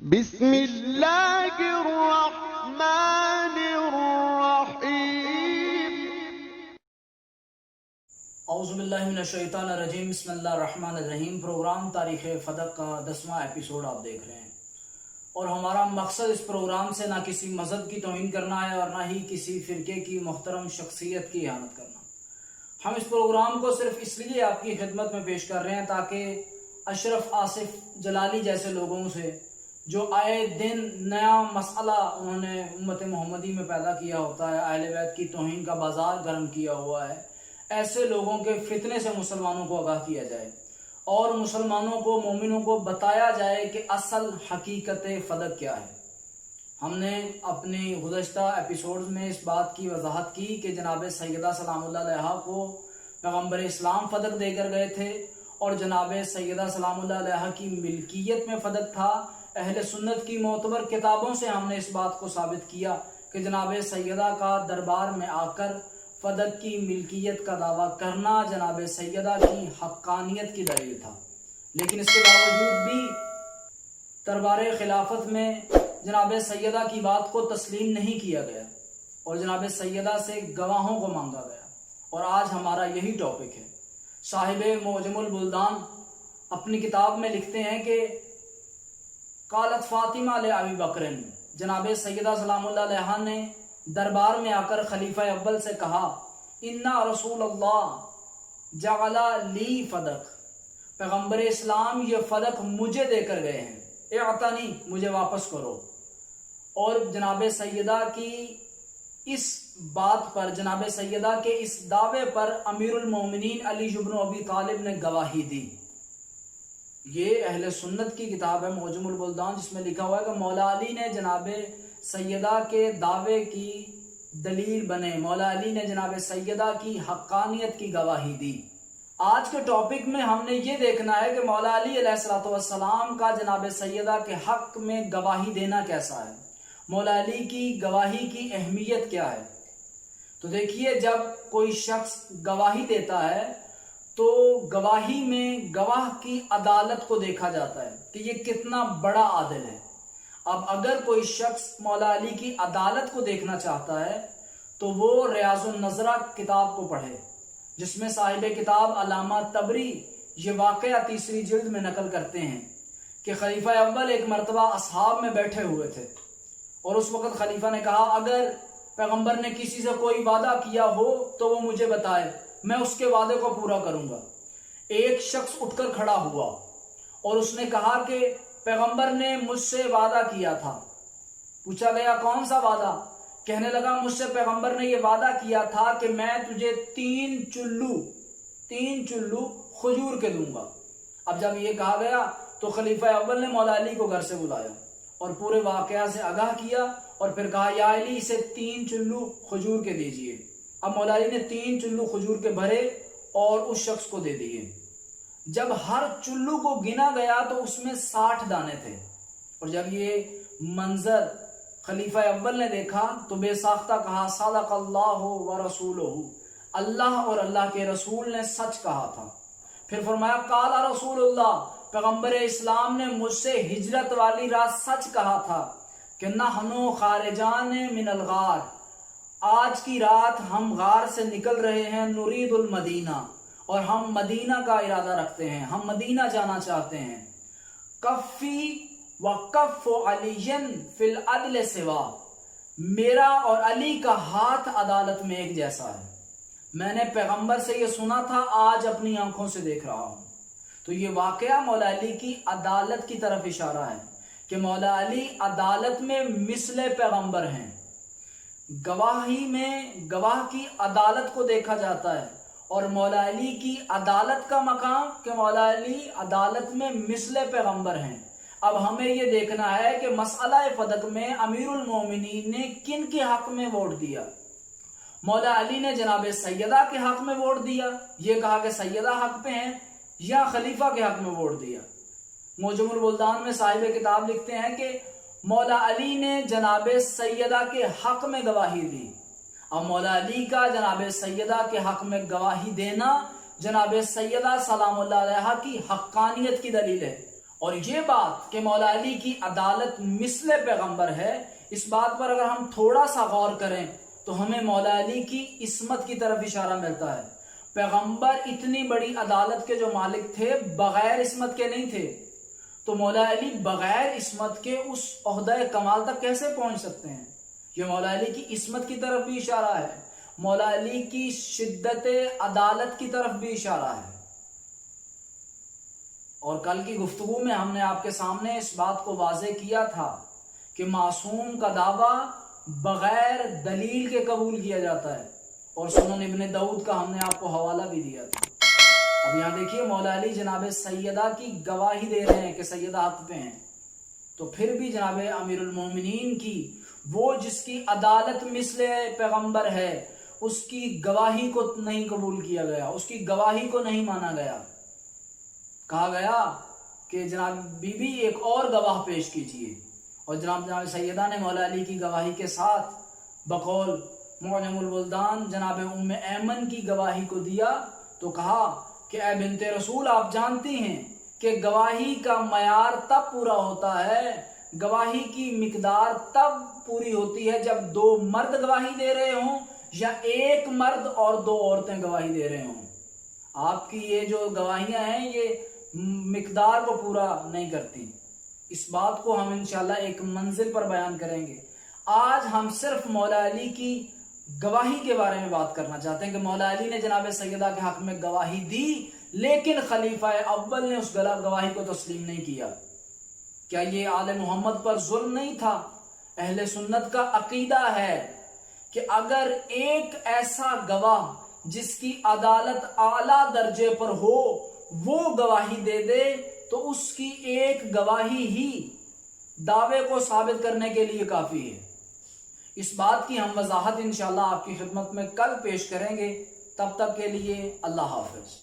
بسم اللہ الرحمن الرحیم۔ اعوذ باللہ من الشیطان الرجیم، بسم اللہ الرحمن الرحیم۔ پروگرام تاریخ فدق کا 10واں ایپیسوڈ آپ دیکھ رہے ہیں، اور ہمارا مقصد اس پروگرام سے نہ کسی مذہب کی توہین کرنا ہے اور نہ ہی کسی فرقے کی محترم شخصیت کی اہانت کرنا۔ ہم اس پروگرام کو صرف اس لیے آپ کی خدمت میں پیش کر رہے ہیں تاکہ اشرف آصف جلالی جیسے لوگوں سے، جو آئے دن نیا مسئلہ انہوں نے امت محمدی میں پیدا کیا ہوتا ہے، اہل بیت کی توہین کا بازار گرم کیا ہوا ہے، ایسے لوگوں کے فتنے سے مسلمانوں کو آگاہ کیا جائے اور مسلمانوں کو، مومنوں کو بتایا جائے کہ اصل حقیقت فدق کیا ہے۔ ہم نے اپنی گزشتہ ایپیسوڈز میں اس بات کی وضاحت کی کہ جناب سیدہ سلام اللہ علیہا کو پیغمبر اسلام فدق دے کر گئے تھے، اور جناب سیدہ سلام اللہ علیہا کی ملکیت میں فدق تھا۔ اہل سنت کی معتبر کتابوں سے ہم نے اس بات کو ثابت کیا کہ جناب سیدہ کا دربار میں آ کر فدق کی ملکیت کا دعویٰ کرنا جناب سیدہ کی حقانیت کی دلیل تھا، لیکن اس کے باوجود بھی دربار خلافت میں جناب سیدہ کی بات کو تسلیم نہیں کیا گیا اور جناب سیدہ سے گواہوں کو مانگا گیا، اور آج ہمارا یہی ٹاپک ہے۔ صاحب معجم البلدان اپنی کتاب میں لکھتے ہیں کہ قالت فاطمہ لابی بکر، جناب سیدہ سلام اللہ علیہا نے دربار میں آ کر خلیفہ اول سے کہا، انا رسول اللہ جعل لی فدق، پیغمبر اسلام یہ فدق مجھے دے کر گئے ہیں، اعطنی، مجھے واپس کرو۔ اور جناب سیدہ کی اس بات پر، جناب سیدہ کے اس دعوے پر امیر المومنین علی بن ابی طالب نے گواہی دی۔ یہ اہل سنت کی کتاب ہے معجم البلدان، جس میں لکھا ہوا ہے کہ مولا علی نے جناب سیدہ کے دعوے کی دلیل بنے، مولا علی نے جناب سیدہ کی حقانیت کی گواہی دی۔ آج کے ٹاپک میں ہم نے یہ دیکھنا ہے کہ مولا علی علیہ السلام کا جناب سیدہ کے حق میں گواہی دینا کیسا ہے، مولا علی کی گواہی کی اہمیت کیا ہے۔ تو دیکھیے، جب کوئی شخص گواہی دیتا ہے تو گواہی میں گواہ کی عدالت کو دیکھا جاتا ہے کہ یہ کتنا بڑا عادل ہے۔ اب اگر کوئی شخص مولا علی کی عدالت کو دیکھنا چاہتا ہے تو وہ ریاض النظرہ کتاب کو پڑھے، جس میں صاحب کتاب علامہ طبری یہ واقعہ تیسری جلد میں نقل کرتے ہیں کہ خلیفہ اول ایک مرتبہ اصحاب میں بیٹھے ہوئے تھے، اور اس وقت خلیفہ نے کہا، اگر پیغمبر نے کسی سے کوئی وعدہ کیا ہو تو وہ مجھے بتائے، میں اس کے وعدے کو پورا کروں گا۔ ایک شخص اٹھ کر کھڑا ہوا اور اس نے کہا کہ پیغمبر نے مجھ سے وعدہ کیا تھا۔ پوچھا گیا کون سا وعدہ؟ کہنے لگا، مجھ سے پیغمبر نے یہ وعدہ کیا تھا کہ میں تجھے تین چلو کھجور کے دوں گا۔ اب جب یہ کہا گیا تو خلیفہ اول نے مولا علی کو گھر سے بلایا اور پورے واقعہ سے آگاہ کیا، اور پھر کہا، یا علی، اسے 3 چلو کھجور کے دیجئے۔ اب مولا علی نے 3 چلو کھجور کے بھرے اور اس شخص کو دے دیے۔ جب ہر چلو کو گنا گیا تو اس میں 60 دانے تھے، اور جب یہ منظر خلیفہ اول نے دیکھا تو بے ساختہ کہا، صدق اللہ ورسولہ، اللہ اور اللہ کے رسول نے سچ کہا تھا۔ پھر فرمایا، قال رسول اللہ، پیغمبر اسلام نے مجھ سے ہجرت والی رات سچ کہا تھا کہ نحنو خارجان من الغار، آج کی رات ہم غار سے نکل رہے ہیں، نرید المدینہ، اور ہم مدینہ کا ارادہ رکھتے ہیں، ہم مدینہ جانا چاہتے ہیں۔ کفی و کف علی فی العدل سوا، میرا اور علی کا ہاتھ عدالت میں ایک جیسا ہے۔ میں نے پیغمبر سے یہ سنا تھا، آج اپنی آنکھوں سے دیکھ رہا ہوں۔ تو یہ واقعہ مولا علی کی عدالت کی طرف اشارہ ہے کہ مولا علی عدالت میں مثل پیغمبر ہیں۔ گواہی میں گواہ کی عدالت کو دیکھا جاتا ہے، اور مولا علی کی عدالت کا مقام کہ مولا علی عدالت میں مثل پیغمبر ہیں۔ اب ہمیں یہ دیکھنا ہے کہ مسئلہ فدق میں امیر المومنین نے کن کے حق میں ووٹ دیا۔ مولا علی نے جناب سیدہ کے حق میں ووٹ دیا، یہ کہا کہ سیدہ حق پہ ہیں، یا خلیفہ کے حق میں ووٹ دیا۔ معجم البلدان میں صاحب کتاب لکھتے ہیں کہ مولا علی نے جناب سیدہ کے حق میں گواہی دی۔ اب مولا علی کا جناب سیدہ کے حق میں گواہی دینا جناب سیدہ سلام اللہ علیہا کی حقانیت کی دلیل ہے، اور یہ بات کہ مولا علی کی عدالت مثل پیغمبر ہے، اس بات پر اگر ہم تھوڑا سا غور کریں تو ہمیں مولا علی کی عصمت کی طرف اشارہ ملتا ہے۔ پیغمبر اتنی بڑی عدالت کے جو مالک تھے بغیر عصمت کے نہیں تھے، تو مولا علی بغیر عصمت کے اس عہدہ کمال تک کیسے پہنچ سکتے ہیں؟ یہ مولا علی کی عصمت کی طرف بھی اشارہ ہے، مولا علی کی شدت عدالت کی طرف بھی اشارہ ہے۔ اور کل کی گفتگو میں ہم نے آپ کے سامنے اس بات کو واضح کیا تھا کہ معصوم کا دعویٰ بغیر دلیل کے قبول کیا جاتا ہے، اور سنن ابن داؤد کا ہم نے آپ کو حوالہ بھی دیا تھا۔ اب یہاں دیکھیے مولا علی جناب سیدہ کی گواہی دے رہے ہیں کہ سیدہ حق پہ ہیں، تو پھر بھی جناب امیر المومنین کی وہ جس کی عدالت مثل پیغمبر ہے اس کی گواہی کو نہیں قبول کیا گیا، اس کی گواہی کو نہیں مانا گیا۔ کہا گیا کہ جناب بی بی ایک اور گواہ پیش کیجئے، اور جناب سیدہ نے مولا علی کی گواہی کے ساتھ بقول معجم البلدان جناب ام ایمن کی گواہی کو دیا، تو کہا کہ اے بنت رسول، آپ جانتی ہیں کہ گواہی کا معیار تب پورا ہوتا ہے، گواہی کی مقدار تب پوری ہوتی ہے جب دو مرد گواہی دے رہے ہوں یا ایک مرد اور دو عورتیں گواہی دے رہے ہوں۔ آپ کی یہ جو گواہیاں ہیں یہ مقدار کو پورا نہیں کرتی۔ اس بات کو ہم انشاءاللہ ایک منزل پر بیان کریں گے۔ آج ہم صرف مولا علی کی گواہی کے بارے میں بات کرنا چاہتے ہیں کہ مولا علی نے جناب سیدہ کے حق میں گواہی دی، لیکن خلیفہ اول نے اس گواہی کو تسلیم نہیں کیا۔ کیا یہ آل محمد پر ظلم نہیں تھا؟ اہل سنت کا عقیدہ ہے کہ اگر ایک ایسا گواہ جس کی عدالت اعلیٰ درجے پر ہو وہ گواہی دے دے تو اس کی ایک گواہی ہی دعوے کو ثابت کرنے کے لیے کافی ہے۔ اس بات کی ہم وضاحت انشاءاللہ آپ کی خدمت میں کل پیش کریں گے۔ تب تک کے لیے اللہ حافظ۔